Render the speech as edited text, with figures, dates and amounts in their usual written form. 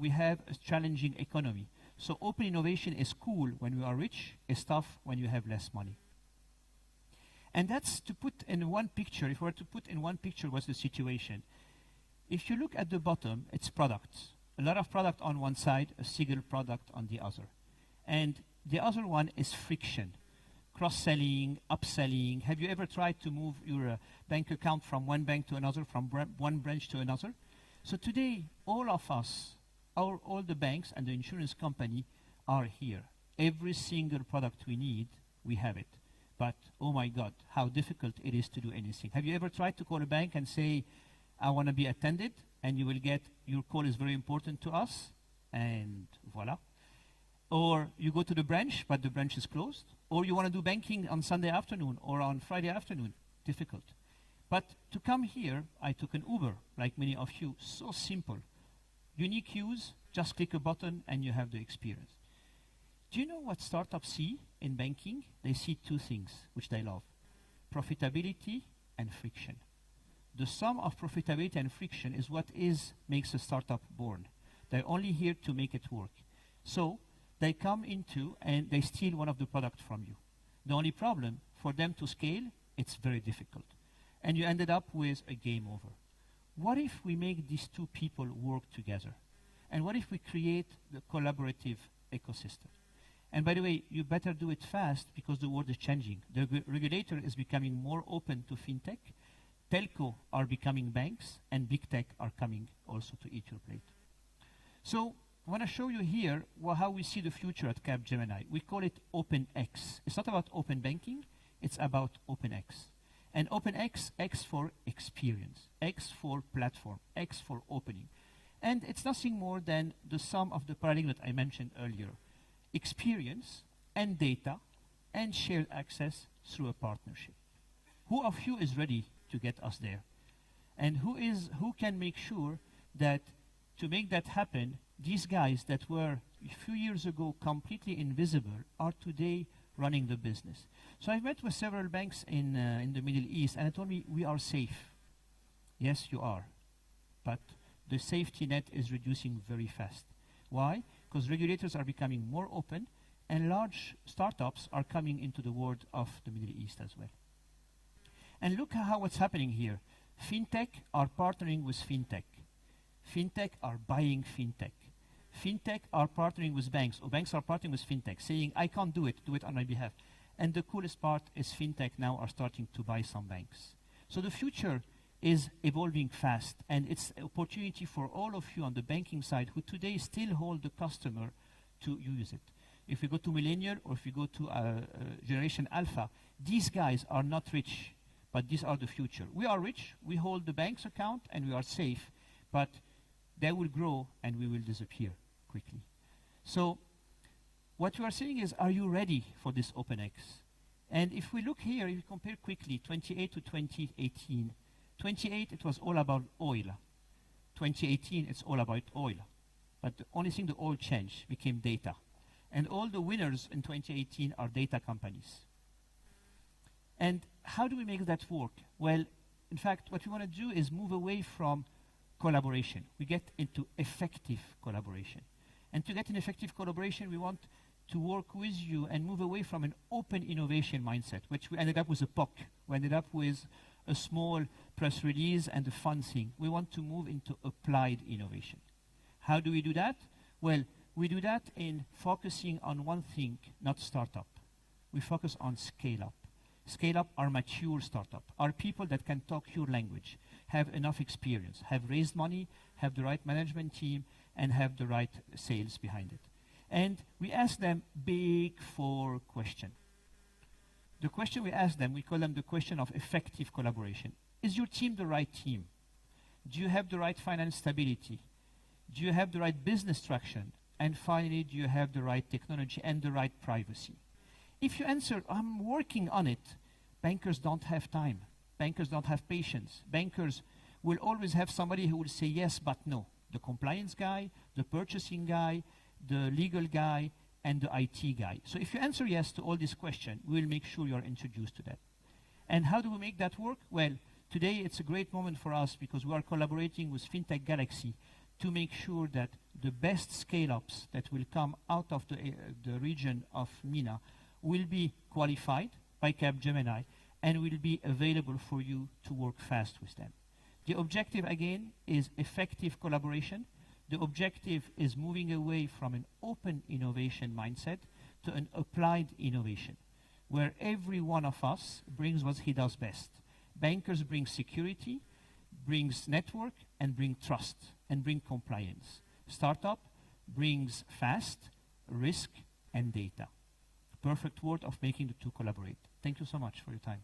we have a challenging economy. So open innovation is cool when you are rich, it's tough when you have less money. And that's to put in one picture, if we were to put in one picture what's the situation. If you look at the bottom, it's products. A lot of product on one side, a single product on the other. And the other one is friction. Cross-selling, upselling. Have you ever tried to move your bank account from one bank to another, from one branch to another? So today, all of us, all the banks and the insurance company are here. Every single product we need, we have it. But, oh my God, how difficult it is to do anything. Have you ever tried to call a bank and say, I want to be attended, and you will get, your call is very important to us, and voila. Or you go to the branch, but the branch is closed. Or you want to do banking on Sunday afternoon or on Friday afternoon. Difficult. But to come here, I took an Uber, like many of you. So simple. Unique use, just click a button and you have the experience. Do you know what startups see in banking? They see two things, which they love. Profitability and friction. The sum of profitability and friction is what makes a startup born. They're only here to make it work. So they come into and they steal one of the products from you. The only problem, for them to scale, it's very difficult. And you ended up with a game over. What if we make these two people work together? And what if we create the collaborative ecosystem? And by the way, you better do it fast because the world is changing. The regulator is becoming more open to fintech. Telco are becoming banks, and big tech are coming also to eat your plate. So I want to show you here how we see the future at Capgemini. We call it OpenX. It's not about open banking, it's about OpenX. And OpenX, X for experience, X for platform, X for opening. And it's nothing more than the sum of the paradigm that I mentioned earlier. Experience and data and shared access through a partnership. Who of you is ready to get us there? And who can make sure that to make that happen, these guys that were a few years ago completely invisible are today running the business? So I've met with several banks in the Middle East, and they told me, we are safe. Yes, you are. But the safety net is reducing very fast. Why? Because regulators are becoming more open, and large startups are coming into the world of the Middle East as well. And look how what's happening here. Fintech are partnering with fintech. Fintech are buying fintech. Fintech are partnering with banks, or banks are partnering with fintech, saying, I can't do it on my behalf. And the coolest part is fintech now are starting to buy some banks. So the future is evolving fast, and it's an opportunity for all of you on the banking side who today still hold the customer to use it. If we go to millennial or if we go to generation alpha, these guys are not rich, but these are the future. We are rich, we hold the bank's account, and we are safe, but they will grow and we will disappear quickly. So what you are saying is, are you ready for this OpenX? And if we look here, if we compare quickly 28 to 2018, 28 it was all about oil. 2018 it's all about oil. But the only thing the oil changed became data. And all the winners in 2018 are data companies. And how do we make that work? Well, in fact, what we want to do is move away from collaboration. We get into effective collaboration. And to get an effective collaboration, we want to work with you and move away from an open innovation mindset, which we ended up with a POC. We ended up with a small press release and a fun thing. We want to move into applied innovation. How do we do that? Well, we do that in focusing on one thing, not startup. We focus on scale-up. Scale-up are mature startup, are people that can talk your language, have enough experience, have raised money, have the right management team, and have the right sales behind it. And we ask them big four question. The question we ask them, we call them the question of effective collaboration. Is your team the right team? Do you have the right finance stability? Do you have the right business traction? And finally, do you have the right technology and the right privacy? If you answer, I'm working on it, bankers don't have time. Bankers don't have patience. Bankers will always have somebody who will say yes, but no. The compliance guy, the purchasing guy, the legal guy, and the IT guy. So if you answer yes to all these questions, we'll make sure you're introduced to that. And how do we make that work? Well, today it's a great moment for us because we are collaborating with Fintech Galaxy to make sure that the best scale-ups that will come out of the region of MENA will be qualified by Capgemini and will be available for you to work fast with them. The objective, again, is effective collaboration. The objective is moving away from an open innovation mindset to an applied innovation, where every one of us brings what he does best. Bankers bring security, brings network, and bring trust, and bring compliance. Startup brings fast, risk, and data. Perfect word of making the two collaborate. Thank you so much for your time.